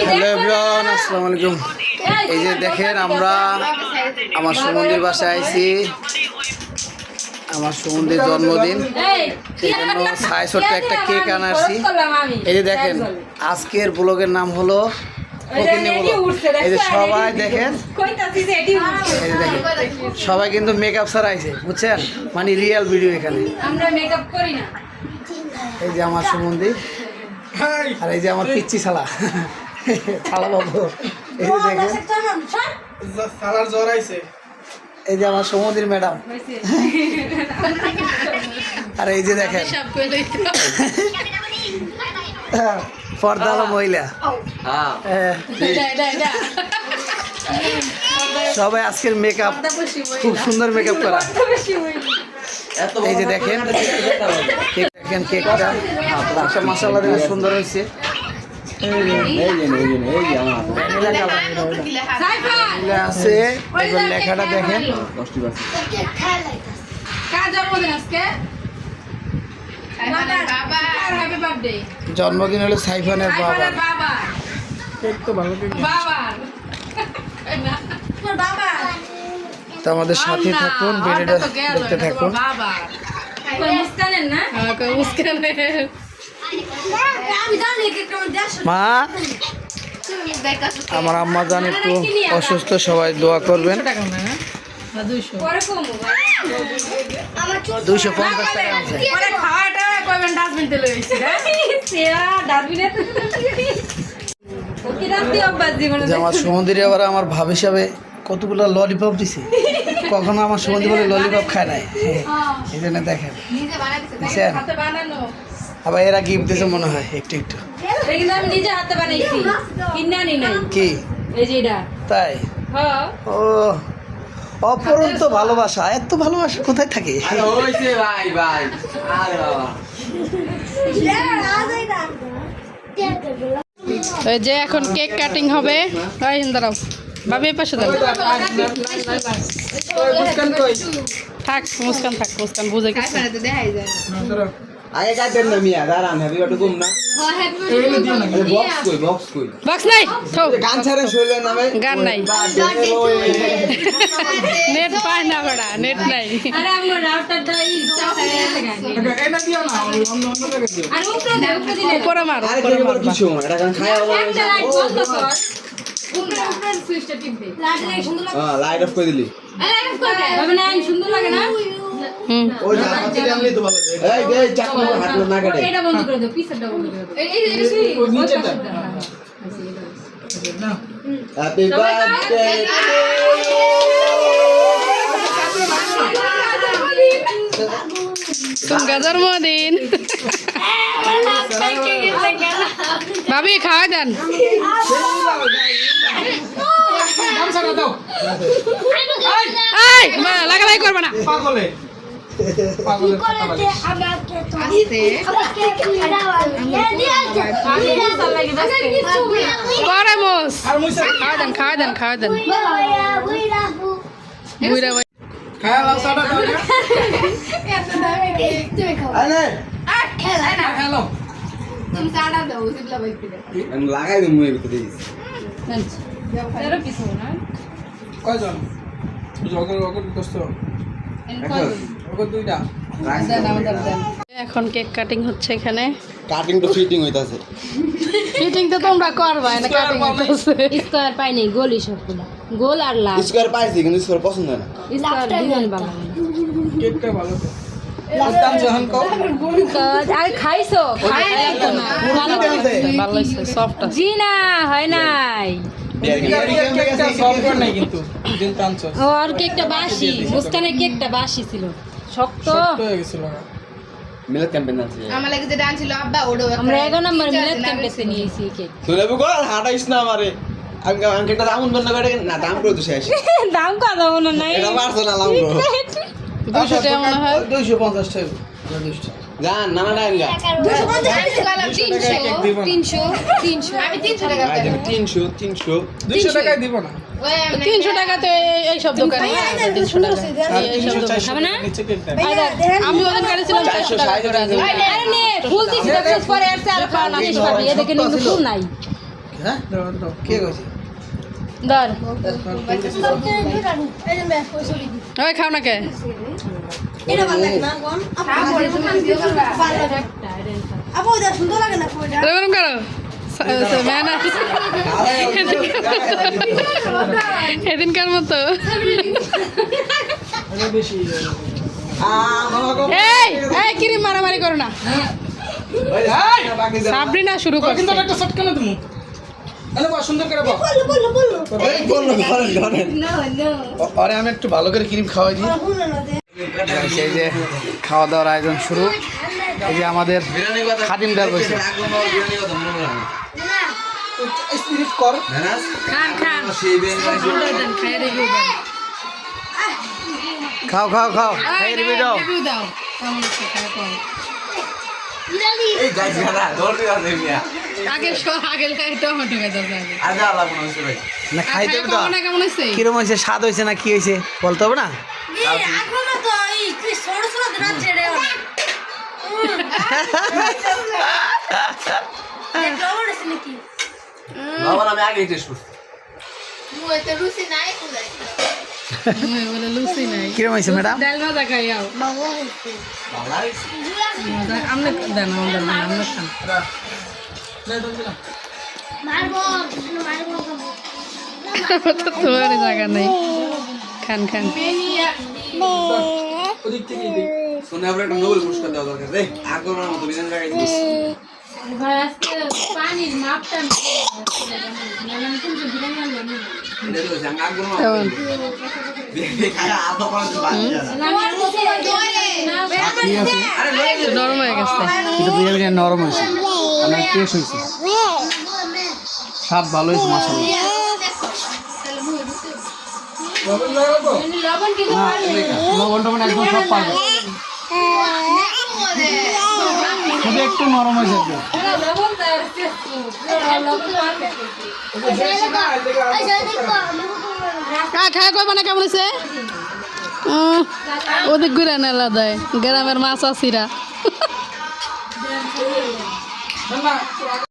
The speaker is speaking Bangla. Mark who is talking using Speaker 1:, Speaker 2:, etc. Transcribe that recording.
Speaker 1: হ্যালো এভরিওয়ান, আসসালামু আলাইকুম। এই যে দেখেন, আমরা আমার সুমন্দির বাসায় আইছি। আমার সুমন্দির জন্মদিন, এই জন্য সাই ছোট্ট একটা কেক আনারছি। এই যে দেখেন, আজকের ব্লগের নাম হলো ফকিন্নি ব্লগ। এই যে সবাই দেখেন, এই যে দেখেন সবাই কিন্তু মেকআপ ছাড়া আইছে, বুঝছেন, মানে রিয়েল ভিডিও এখানে।
Speaker 2: আমরা মেকআপ করি না।
Speaker 1: এই যে আমার সুমন্দি, আর এই যে আমার পিচ্চি শালা শালা বাবু। এই যে দেখেন,
Speaker 3: শালার জ্বর আইছে।
Speaker 1: এই যে আমার সুমন্দির ম্যাডাম। আর এই যে দেখেন পর্দা হলো মহিলা। সবাই আজকের মেকআপ খুব সুন্দর মেকআপ করা। এই যে দেখেন, দেখেন কেকটা মাশাআল্লাহ দেখে সুন্দর হয়েছে। আছে লেখাটা দেখেন, জন্মদিন হলো সাইফানের বাবা। তো আমাদের সাথে থাকুন, ভিডিওটা দেখতে থাকুন। মা, আমার আম্মা জান একটু অসুস্থ, সবাই দোয়া করবেন। 250 টাকা আছে। আমার সুমন্দিরে আবার আমার ভাব হিসাবে কতগুলো ললিপপ দিছে। কখনো আমার সুমন্দি বলে ললিপপ খায় নাই, এই জন্য দেখেন বুঝছেন। আবার এরা গিফট দিয়েছে মনে হয় একটু একটু।
Speaker 2: আমি নিজে হাতে বানাইছি, কিনে আনি নাই।
Speaker 1: কি
Speaker 2: এই যে এটা
Speaker 1: তাই? ও অপরন্ত ভালোবাসা, এত ভালোবাসা কোথায় থাকে?
Speaker 4: ওই যে এখন কেক কাটিং হবে। দাঁড়াও ভাবি, এই পাশে দাঁড়াও। থাক মুস্কান, থাক মুস্কান, বুঝে গেছে।
Speaker 3: আগে কাটেন না মিয়া, দাঁড়ান, হ্যাপি বার্থডে কম না।
Speaker 4: বক্স নাই তো,
Speaker 3: গান ছাড়েন শৈলের নামে।
Speaker 4: গান নাই, নেট পায় না বড়া, নেট নাই।
Speaker 2: আরে আমার রাউটারটা এই
Speaker 3: এটা দিও না, অন্য জায়গায় দিও।
Speaker 2: আর উপরে দে, উপরে দিলে
Speaker 4: উপরে মার,
Speaker 3: আরে
Speaker 4: উপরে
Speaker 3: কি
Speaker 4: মার।
Speaker 3: বল কিছু এটা গান খায় হবে।
Speaker 2: একটা লাইট বন্ধ কর, উপরে উপরে সুইচটা টিপ দে। লাইট সুন্দর লাগে।
Speaker 3: হ্যাঁ, লাইট অফ করে দিলি।
Speaker 2: লাইট অফ কর দে, হবে না? সুন্দর লাগে না?
Speaker 3: ওই জামাতে জানলি তো ভালো। এই চাকু হাতলো না কাটে।
Speaker 2: এটা বন্ধ করে দাও, পিছটা বন্ধ করে দাও। এই যে সুইচ
Speaker 3: ওই নিচেটা। হ্যাপি বার্থডে
Speaker 4: তোমার জন্মদিন। ভাবি খাওয়া দেন। লাগালাই করবে না।
Speaker 3: পাগলে
Speaker 4: পরে মোস খাওয়া দেন, খাওয়া দেন, খাওয়া দেন। বুইরা ভাই
Speaker 3: খায়া লাও সাটা দাও না। আরে হ্যালো
Speaker 2: তুমি সাড়া দাও, সিবলা বাইতে দে।
Speaker 3: আমি লাগাই দিই মুয়ে ভিতরে দিস।
Speaker 2: তেরো পিস হবে না?
Speaker 3: কয়জন ওকে কষ্ট ওকে দুইটা
Speaker 4: এখন কেক কাটিং হচ্ছে এখানে।
Speaker 3: কাটিং তো ফিটিং হইতাছে।
Speaker 4: ফিটিং তো তোমরা করবা না, কাটিং হচ্ছে।
Speaker 2: স্কয়ার পাই নাই, গোল সবগুলো গোল আর লাল।
Speaker 3: স্কয়ার পাইছি কিন্তু স্কয়ার পছন্দ না।
Speaker 2: স্কয়ার ডিজাইন বানাবো।
Speaker 3: কেকটা ভালো তো। উস্তান জহান কো
Speaker 2: আরে খাইছো? খাই নাই তো না।
Speaker 4: ভালো হয়েছে, সফট আছে।
Speaker 2: জি না, হয় নাই।
Speaker 3: কেকটা সফট নাই কিন্তু দিন টানছ।
Speaker 2: ও আর কেকটা বাসি, মুস্কানের কেকটা বাসি ছিল, শক্ত
Speaker 3: হয়ে গেছিল না। মিলাদ ক্যাম্পেইন আছে।
Speaker 5: আমার লাগে যে ডান ছিল আব্বা ওড়ো।
Speaker 2: আমরা 11 নম্বর মিলাদ ক্যাম্পে নিয়েছি কেক।
Speaker 3: তুই বল হাঁটাইস না আমারে। আমি একটা দাম বন্ধ করে না, দাম করে তো শেষ।
Speaker 2: দাম কত মনে নাই?
Speaker 3: এটা পারছ না লাম গো।
Speaker 4: 200 টাকা মনে হয়।
Speaker 1: 250 টাকা। 200 টাকা।
Speaker 3: জান নানা ডাইন গা
Speaker 5: 250 টাকা 300 আমি 300 টাকা দেব।
Speaker 3: 300 200 টাকায় দিব না।
Speaker 5: ওই
Speaker 4: 300 টাকাতে এই সব দোকানে 300 টাকা। এই সব দোকানে
Speaker 2: হবে না?
Speaker 3: নিচে কেকটা।
Speaker 4: আমি ওজন কাটছিলাম 400 টাকা করে।
Speaker 2: আরে নে ফুল দিছি 10 পরে আর 4 পাওয়া না পাবি, এদিকে কিন্তু ফুল নাই।
Speaker 1: হ্যাঁ কে কইছে
Speaker 4: ধর ওই খাও না কে এরকম করো এদিনকার মতো এই এই কিরিম মারামারি করো না সাবরিনা শুরু কর
Speaker 3: কিন্তু একটা শট কেন তুমি আরে বাহ সুন্দর করে বাহ
Speaker 1: বললো ধরেন আরে আমি একটু ভালো করে ক্রিম খাওয়াই দিই এই যে খাওয়া দাওয়ার আয়োজন শুরু এই যে আমাদের খাদিমদার বসে
Speaker 3: স্পিরিট কর
Speaker 4: খান খান
Speaker 1: খাও খাও খাও খাই রিভিউ দাও
Speaker 4: রিভিউ দাও কেমন হচ্ছে খাওয়া কম
Speaker 3: এই গাইস গানা দৌড় দিও মিয়া
Speaker 4: আগে আগে টমেটো খেতে হবে
Speaker 3: আগে আলা মনে হচ্ছে ভাই
Speaker 1: না খাই দেবে তো
Speaker 4: না কেমন হচ্ছে
Speaker 1: কিরম হয়েছে স্বাদ হয়েছে না কি হয়েছে বলতে হবে না
Speaker 3: বাবা আমি আগে টেস্ট করছি
Speaker 4: বলে লুচি নাই
Speaker 1: কিরম হয়েছে ম্যাডাম
Speaker 4: ডাল ভাজা খাই আও আমরা দেন আমাদের আমরা খান তোমার জায়গা নেই খান খান
Speaker 3: ওদিক থেকে শুনে আমরা একটা নোবেল পুরস্কার দেওয়া দরকার রে আগোনার মতো বিধান জায়গায় দিস
Speaker 2: ভাই আজকে পানির মাপটা আমি কিন্তু বিরান মারলাম
Speaker 3: এটা তো জাঙ্গা আগোনার
Speaker 4: কেমন
Speaker 3: খায়া আদা পাঁচ বাজে আরে
Speaker 4: নরম হয়ে গেছে
Speaker 1: কিন্তু বিরিয়ানি নরম হয়েছে অনেক টেস্ট হয়েছে স্বাদ ভালো হয়েছে মাশাআল্লাহ
Speaker 2: লবণ কিন্তু
Speaker 1: লবণ টবণ একদম সব পাবে শুধু একটু নরম হয়েছে একদম
Speaker 2: লবণ লবণ
Speaker 4: খায় কয় মানে কেমন হয়েছে ওদিক ঘুরে নেলা দেয় গ্রামের মাছ আসিরা
Speaker 3: না